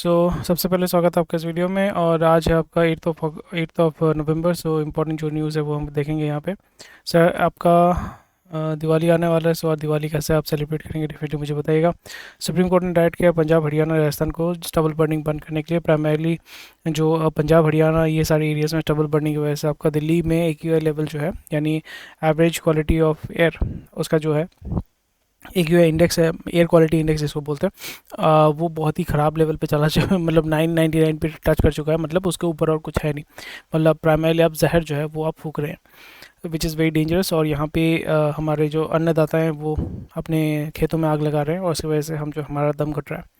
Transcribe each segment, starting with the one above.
सबसे पहले स्वागत है आपका इस वीडियो में। और आज है आपका 8th ऑफ नवंबर। इम्पोर्टेंट जो न्यूज़ है वो हम देखेंगे यहाँ पे। सर आपका दिवाली आने वाला है। और दिवाली कैसे आप सेलिब्रेट करेंगे डेफिनेटली मुझे बताइएगा। सुप्रीम कोर्ट ने डायरेक्ट किया पंजाब हरियाणा राजस्थान को स्टबल बर्निंग बंद करने के लिए। प्राइमरली जो पंजाब हरियाणा ये सारे एरियाज़ में स्टबल बर्निंग की वजह से आपका दिल्ली में AQI लेवल जो है यानी एवरेज क्वालिटी ऑफ एयर उसका जो है AQI इंडेक्स है, एयर क्वालिटी इंडेक्स जिसको बोलते हैं, वो बहुत ही ख़राब लेवल पे चला चुका है। मतलब 999 पे टच कर चुका है। मतलब उसके ऊपर और कुछ है नहीं। मतलब प्राइमरली आप जहर जो है वो आप फूक रहे हैं, विच इज़ वेरी डेंजरस। और यहाँ पे हमारे जो अन्नदाता हैं वो अपने खेतों में आग लगा रहे हैं और उसकी वजह से हम जो हमारा दम घुट रहा है।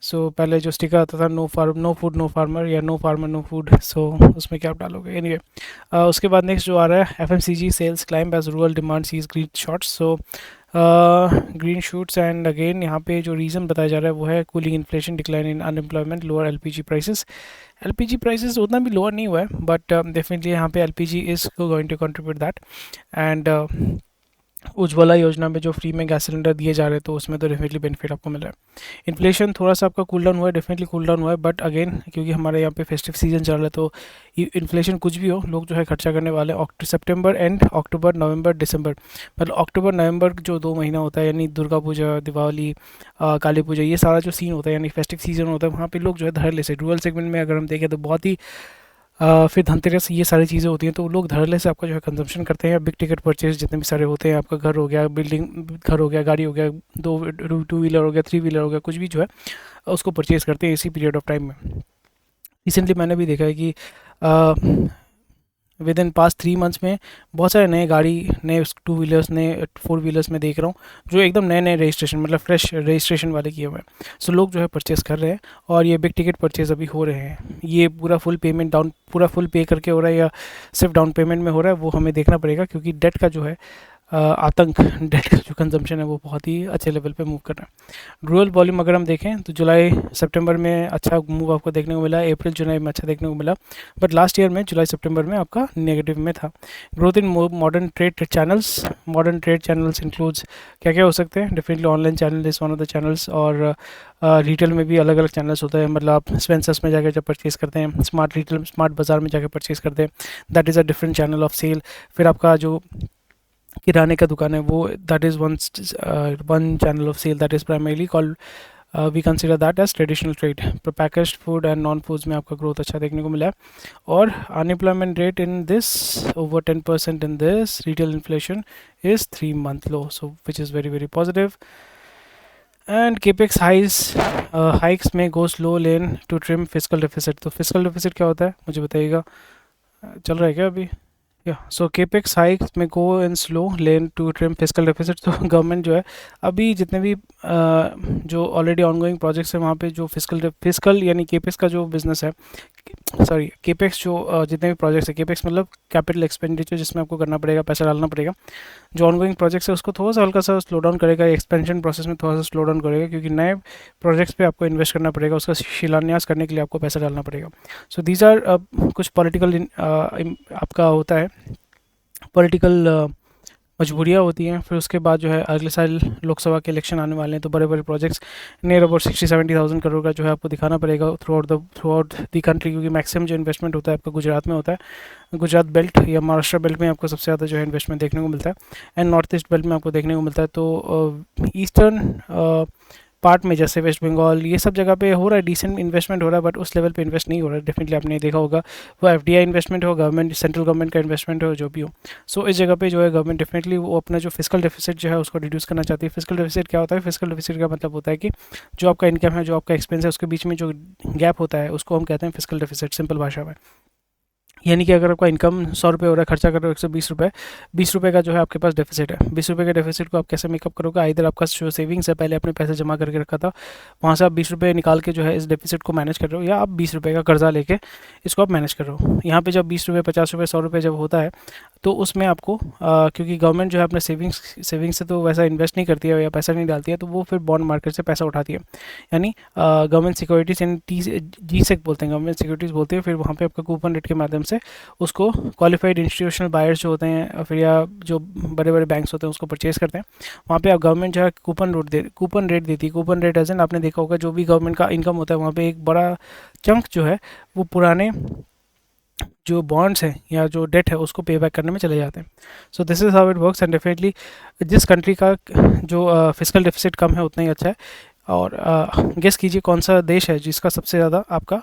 पहले जो स्टिकर आता था नो फूड नो फार्मर या नो फार्मर नो फूड, उसमें क्या आप डालोगे। एनीवे उसके बाद नेक्स्ट जो आ रहा है FMCG sales climb as rural demand sees green shots. Green shoots and again यहाँ पे जो रीज़न बताया जा रहा है वो है cooling inflation, decline in unemployment, lower LPG prices. LPG prices उतना भी लोअर नहीं हुआ है बट डेफिनेटली यहाँ पे LPG is going to contribute that. And Ujjwala Yojana में जो फ्री में गैस सिलेंडर दिए जा रहे हैं तो उसमें तो डेफिनेटली बेनिफिट आपको मिल रहा है। इन्फ्लेशन थोड़ा सा आपका कूल डाउन हुआ है, डेफिनेटली कूल डाउन हुआ है, बट अगेन क्योंकि हमारे यहाँ पे फेस्टिव सीजन चल रहा है तो इन्फ्लेशन कुछ भी हो लोग जो है खर्चा करने वाले हैं। सितंबर एंड अक्टूबर नवंबर दिसंबर, मतलब अक्टूबर नवंबर जो 2 महीना होता है यानी दुर्गा पूजा दिवाली काली पूजा ये सारा जो सीन होता है यानी फेस्टिव सीजन होता है वहाँ पे लोग जो है धड़ल्ले से रूरल सेगमेंट में अगर हम देखें तो बहुत ही फिर धनतेरस ये सारी चीज़ें होती हैं तो लोग धड़ल्ले से आपका जो है कंजम्पशन करते हैं। बिग टिकट परचेज जितने भी सारे होते हैं, आपका घर हो गया, घर हो गया, गाड़ी हो गया, 2 व्हीलर हो गया, 3 व्हीलर हो गया, कुछ भी जो है उसको परचेज़ करते हैं इसी पीरियड ऑफ टाइम में। रिसेंटली मैंने भी देखा है कि विद इन पास्ट 3 मंथ्स में बहुत सारे नए गाड़ी, नए 2 व्हीलर्स, नए 4 व्हीलर्स में देख रहा हूँ जो एकदम नए नए रजिस्ट्रेशन, मतलब फ्रेश रजिस्ट्रेशन वाले किए हुए हैं। लोग जो है परचेज़ कर रहे हैं और ये बिग टिकट परचेज़ अभी हो रहे हैं। ये पूरा फुल पे करके हो रहा है या सिर्फ डाउन पेमेंट में हो रहा है वो हमें देखना पड़ेगा, क्योंकि डेट का जो है आतंक, डेट का जो कंजम्पशन है वो बहुत ही अच्छे लेवल पे मूव कर रहा है। रूरल वॉल्यूम अगर हम देखें तो जुलाई सितंबर में अच्छा मूव आपको देखने को मिला, अप्रैल जुलाई में अच्छा देखने को मिला, बट लास्ट ईयर में जुलाई सितंबर में आपका नेगेटिव में था। Growth in modern trade channels includes क्या क्या हो सकते हैं। Definitely online channel is one of the channels, और रिटेल में भी अलग अलग चैनल्स होते हैं। मतलब आप स्पेंसर्स में जाकर जब परचेज़ करते हैं, स्मार्ट बाज़ार में जाकर परचेज़ करते हैं, that is a different channel of sale. फिर आपका जो किराने का दुकान है वो that is one channel of sale that is primarily called, we consider that as traditional trade. Packaged food and non foods में आपका ग्रोथ अच्छा देखने को मिला है। और unemployment rate in this over 10% in this, retail inflation is 3 month low, which is very very positive. And capex hikes में go slow lane to trim physical deficit. तो फिजिकल डेफिसिट क्या होता है मुझे बताइएगा, चल रहा है क्या अभी? केपेक्स हाइक्स में go in slow lane to trim physical deficit. तो गवर्नमेंट जो है अभी जितने भी जो ऑलरेडी ऑनगोइंग प्रोजेक्ट्स हैं वहाँ पे जो फिजिकल यानी केपेक्स का जो बिजनेस है, सॉरी केपेक्स जो जितने भी प्रोजेक्ट्स है, केपेक्स मतलब कैपिटल एक्सपेंडिचर जिसमें आपको करना पड़ेगा, पैसा डालना पड़ेगा। जो ऑनगोइंग प्रोजेक्ट्स है उसको थोड़ा सा हल्का सा स्लो डाउन करेगा, एक्सपेंशन प्रोसेस में थोड़ा सा स्लो डाउन करेगा, क्योंकि नए प्रोजेक्ट्स पे आपको इन्वेस्ट करना पड़ेगा, उसका शिलान्यास करने के लिए आपको पैसा डालना पड़ेगा। दीज आर कुछ पॉलिटिकल आपका होता है, पॉलिटिकल मजबूरियाँ होती हैं। फिर उसके बाद जो है अगले साल लोकसभा के इलेक्शन आने वाले हैं तो बड़े बड़े प्रोजेक्ट्स नियर अबाउट 60-70 करोड़ का जो है आपको दिखाना पड़ेगा थ्रू आउट द कंट्री, क्योंकि मैक्सिमम जो इन्वेस्टमेंट होता है आपका गुजरात में होता है। गुजरात बेल्ट या महाराष्ट्र बेल्ट में आपको सबसे ज़्यादा जो है इन्वेस्टमेंट देखने को मिलता है, एंड नॉर्थ ईस्ट बेल्ट में आपको देखने को मिलता है। तो ईस्टर्न पार्ट में जैसे वेस्ट बंगाल ये सब जगह पे हो रहा है, डिसेंट इन्वेस्टमेंट हो रहा है, बट उस लेवल पे इन्वेस्ट नहीं हो रहा है। डेफिनेटली आपने देखा होगा वो FDI इन्वेस्टमेंट हो, गवर्नमेंट सेंट्रल गवर्नमेंट का इन्वेस्टमेंट हो, जो भी हो। इस जगह पे जो है गवर्नमेंट डेफिनेटली वो अपना जो फिजिकल डेफिसिट जो है उसको रिड्यूस करना चाहती है। फिजिकल डेफिसिट क्या होता है? फिजिकल डेफिसिट का मतलब होता है कि जो आपका इनकम है, जो आपका एक्सपेंस है, उसके बीच में जो गैप होता है उसको हम कहते हैं फिजिकल डेफिसिट, सिंपल भाषा में। यानी कि अगर आपका इनकम 100 रुपये हो रहा है, खर्चा कर रहे हो 120 रुपये, 20 रुपये का जो है आपके पास डेफिसिट है। 20 रुपये के डेफिसिट को आप कैसे मेकअप करोगे? इधर आपका जो सेविंग्स है, पहले आपने पैसे जमा करके रखा था, वहाँ से आप 20 रुपये निकाल के जो है इस डेफिसिट को मैनेज कर रहे हो, या आप 20 रुपये का कर्जा लेके इसको आप मैनेज कर रहे हो। यहाँ पे जब 20 रुपये, 50 रुपये, 100 रुपये जब होता है तो उसमें आपको क्योंकि गवर्नमेंट जो है अपने सेविंग्स से तो वैसा इन्वेस्ट नहीं करती है या पैसा नहीं डालती है, तो वो फिर बॉन्ड मार्केट से पैसा उठाती है, यानी गवर्नमेंट सिक्योरिटीज़, यानी GSEC बोलते हैं, गवर्नमेंट सिक्योरिटीज़ बोलते हैं। फिर वहाँ पे आपका कूपन रेट के माध्यम से उसको क्वालिफाइड इंस्टीट्यूशनल बायर्स जो होते हैं फिर या जो बड़े बड़े बैंक्स होते हैं उसको परचेज करते हैं। वहाँ पे आप गवर्नमेंट जो है कूपन रेट देती है। कूपन रेट एज एन आपने देखा होगा जो भी गवर्नमेंट का इनकम होता है वहाँ पे एक बड़ा चंक जो है वो पुराने जो बॉन्ड्स हैं या जो डेट है उसको पे बैक करने में चले जाते हैं। So this is how it works and definitely जिस कंट्री का जो फिजिकल डेफिसिट कम है उतना ही अच्छा है। और गेस कीजिए कौन सा देश है जिसका सबसे ज़्यादा आपका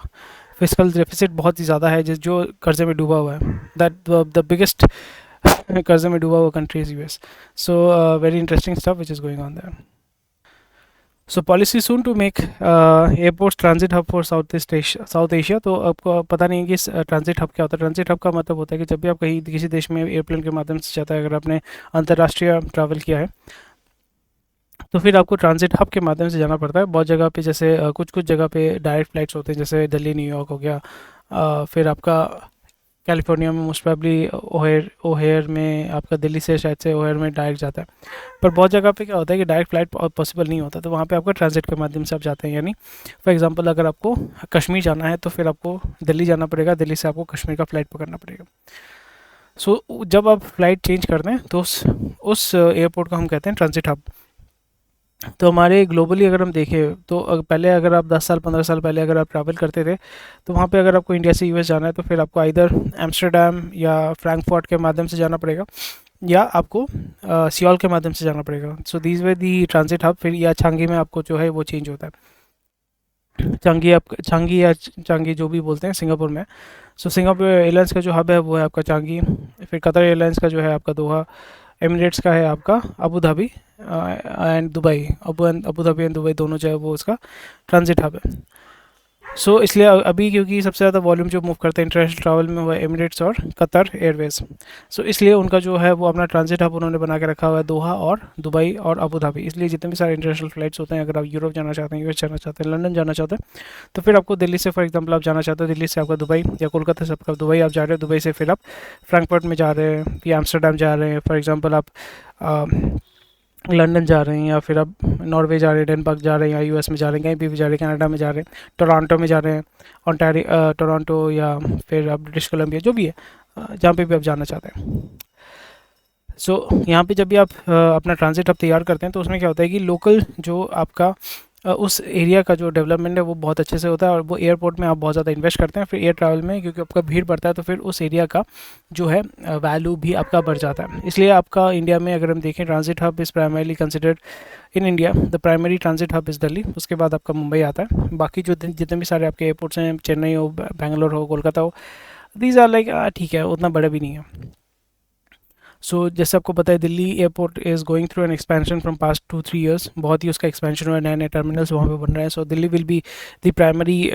फिजिकल डेफिसिट बहुत ही ज़्यादा है, जिस जो कर्जे में डूबा हुआ है। दैट द बिगेस्ट कर्जे में डूबा हुआ country is US. So very interesting stuff which is going on there. So policy soon to make airports transit hub for South Asia. तो आपको पता नहीं है कि ट्रांजिट हब क्या होता है। ट्रांजिट हब का मतलब होता है कि जब भी आप कहीं किसी देश में एयरप्लेन के माध्यम से जाता है, अगर आपने अंतर्राष्ट्रीय ट्रैवल किया है तो फिर आपको ट्रांजिट हब के माध्यम से जाना पड़ता है। बहुत जगह पे जैसे कुछ कुछ जगह पे डायरेक्ट फ्लाइट्स होते हैं, जैसे दिल्ली न्यूयॉर्क हो गया, फिर आपका कैलिफोर्निया में मोस्ट प्रोबेबली ओहेयर में आपका दिल्ली से शायद से ओहेयर में डायरेक्ट जाता है। पर बहुत जगह पे क्या होता है कि डायरेक्ट फ्लाइट पॉसिबल नहीं होता, तो वहाँ पे आपका ट्रांजिट के माध्यम से आप जाते हैं। यानी फॉर एग्जांपल अगर आपको कश्मीर जाना है तो फिर आपको दिल्ली जाना पड़ेगा, दिल्ली से आपको कश्मीर का फ़्लाइट पकड़ना पड़ेगा। सो जब आप फ्लाइट चेंज करते हैं तो उस एयरपोर्ट को हम कहते हैं ट्रांजिट हब। तो हमारे ग्लोबली अगर हम देखें तो पहले अगर आप 10 साल 15 साल पहले अगर आप ट्रैवल करते थे तो वहाँ पे अगर आपको इंडिया से यूएस जाना है तो फिर आपको इधर एम्स्टर्डम या फ्रैंकफर्ट के माध्यम से जाना पड़ेगा या आपको सियोल के माध्यम से जाना पड़ेगा। So these way the transit hub. फिर या छांगी में आपको जो है वो चेंज होता है। छांगी या चांगी जो भी बोलते हैं सिंगापुर में। सो सिंगापुर एयरलाइंस का जो हब है वो है आपका चांगी। फिर कतर एयरलाइंस का जो है आपका दोहा। एमिरेट्स का है आपका Abu Dhabi and Dubai. Abu Dhabi and Dubai दोनों जो है वो उसका ट्रांजिट हब है। सो इसलिए अभी क्योंकि सबसे ज़्यादा वॉल्यूम जो मूव करते हैं इंटरनेशनल ट्रैवल में वो है एमिरेट्स और कतर एयरवेज। सो इसलिए उनका जो है वो अपना ट्रांजिट हब उन्होंने बना के रखा हुआ है दोहा और दुबई और अबू धाबी। इसलिए जितने भी सारे इंटरनेशनल फ्लाइट्स होते हैं, अगर आप यूरोप जाना चाहते हैं, यूएस जाना चाहते हैं, लंदन जाना चाहते हैं, तो फिर आपको दिल्ली से फॉर एग्जांपल आप जाना चाहते हो, दिल्ली से आपका दुबई या कोलकाता से आपका दुबई आप जा रहे हो, दुबई से फिर आप फ्रैंकफर्ट में जा रहे हैं या एम्स्टर्डम जा रहे हैं, फॉर एग्जांपल आप लंदन जा रहे हैं या फिर आप नॉर्वे जा रहे हैं, डेनमार्क जा रहे हैं या यूएस में जा रहे हैं, कहीं भी जा रहे हैं, कनाडा में जा रहे हैं, टोरंटो में जा रहे हैं, टोरंटो या फिर आप ब्रिटिश कोलंबिया जो भी है, जहाँ पे भी आप जाना चाहते हैं। सो यहाँ पे जब भी आप अपना ट्रांजिट हब तैयार करते हैं तो उसमें क्या होता है कि लोकल जो आपका उस एरिया का जो डेवलपमेंट है वो बहुत अच्छे से होता है और वो एयरपोर्ट में आप बहुत ज़्यादा इन्वेस्ट करते हैं। फिर एयर ट्रैवल में क्योंकि आपका भीड़ बढ़ता है तो फिर उस एरिया का जो है वैल्यू भी आपका बढ़ जाता है। इसलिए आपका इंडिया में अगर हम देखें transit hub is primarily considered in India, the primary transit hub is Delhi, उसके बाद आपका मुंबई आता है। बाकी जो जितने भी सारे आपके एयरपोर्ट्स हैं, चेन्नई हो, बैंगलोर हो, कोलकाता हो, दीज आर लाइक ठीक है, उतना बड़ा भी नहीं है। सो जैसे आपको पता है Delhi airport is going through an expansion from past 2-3 years. बहुत ही उसका एक्सपेंशन हुआ है, नए नए टर्मिनल्स वहाँ पे बन रहे हैं। So Delhi will be the primary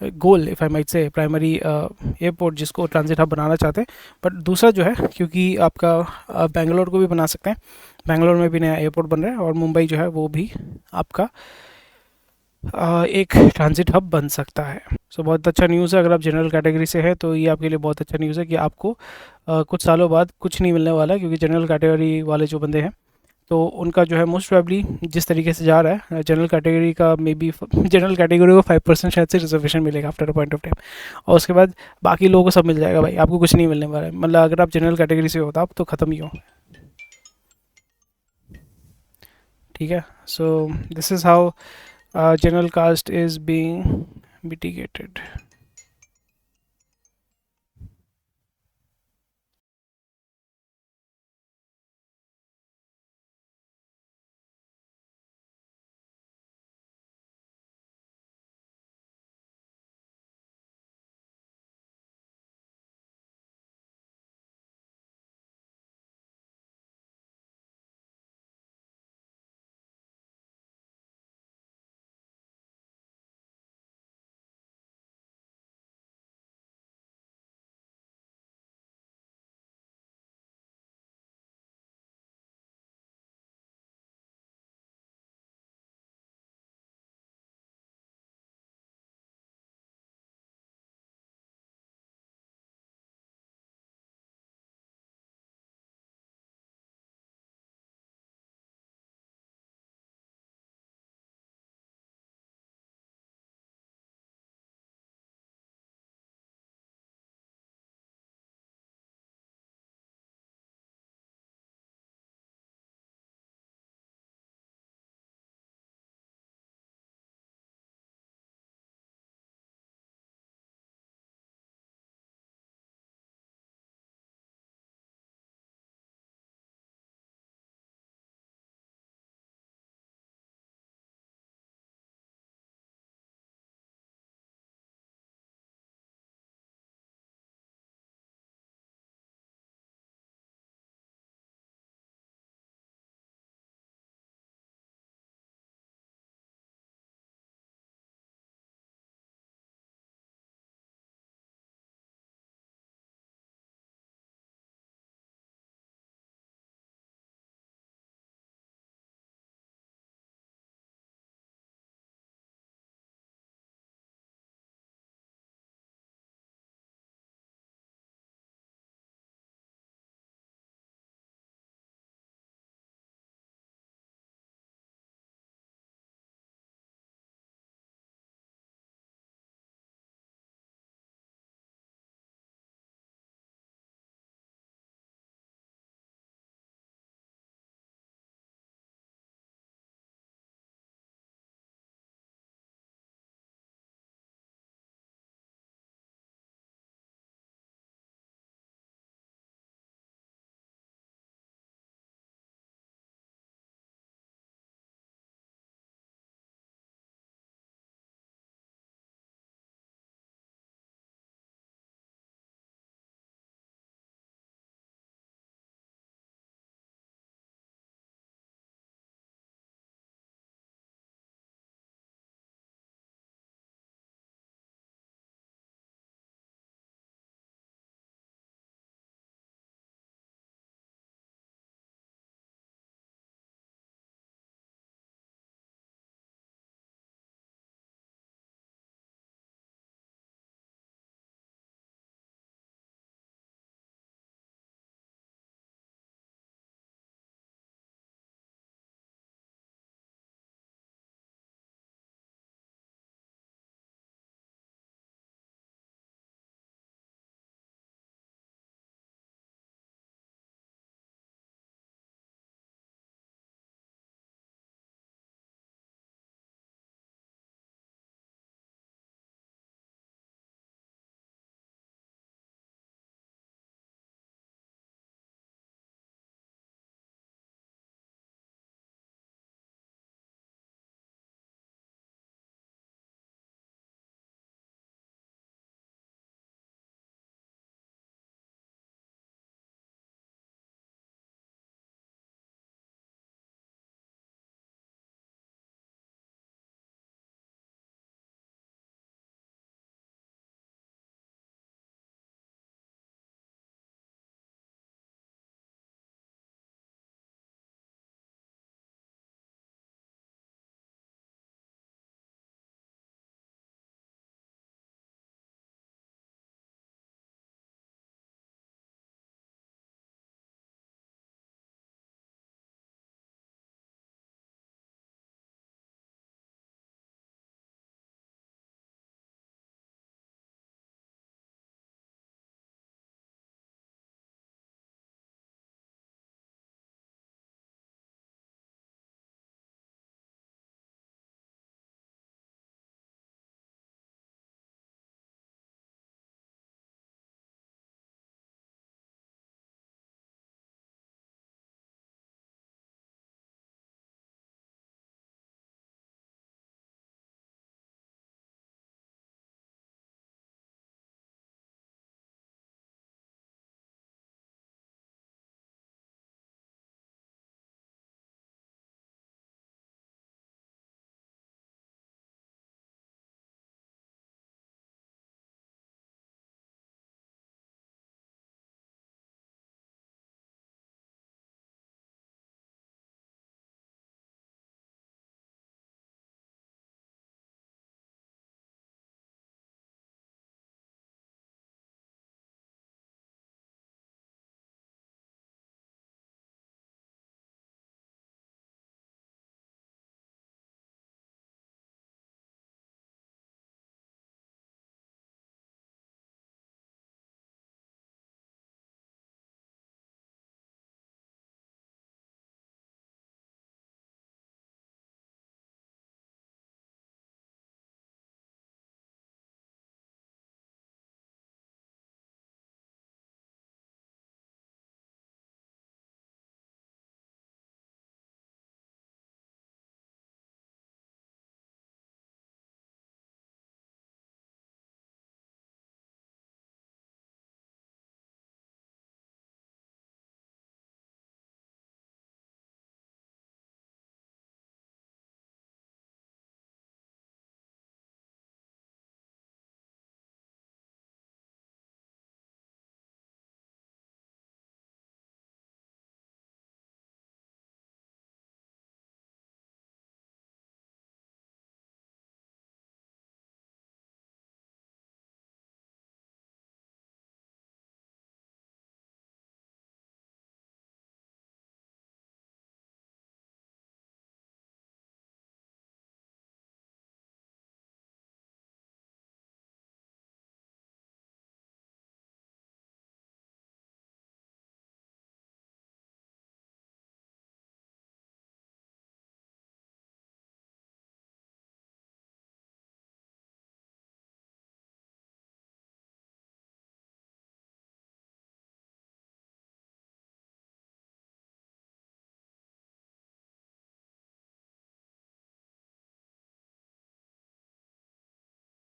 goal, if I might say, primary airport जिसको ट्रांजिट हब बनाना चाहते हैं। बट दूसरा जो है क्योंकि आपका बेंगलोर को भी बना सकते हैं, बेंगलोर में भी नया एयरपोर्ट बन रहा है और मुंबई जो है वो भी आपका एक ट्रांजिट हब बन सकता है। सो बहुत अच्छा न्यूज़ है। अगर आप जनरल कैटेगरी से हैं तो ये आपके लिए बहुत अच्छा न्यूज़ है कि आपको कुछ सालों बाद कुछ नहीं मिलने वाला है, क्योंकि जनरल कैटेगरी वाले जो बंदे हैं तो उनका जो है मोस्ट प्रोबेबली जिस तरीके से जा रहा है जनरल कैटेगरी का, मे बी जनरल कैटेगरी को 5% शायद से रिजर्वेशन मिलेगा after a point of time, और उसके बाद बाकी लोगों को सब मिल जाएगा। भाई आपको कुछ नहीं मिलने वाला है, मतलब अगर आप जनरल कैटेगरी से हो तो आप तो ख़त्म ही हो। ठीक है। So this is how general caste is being mitigated.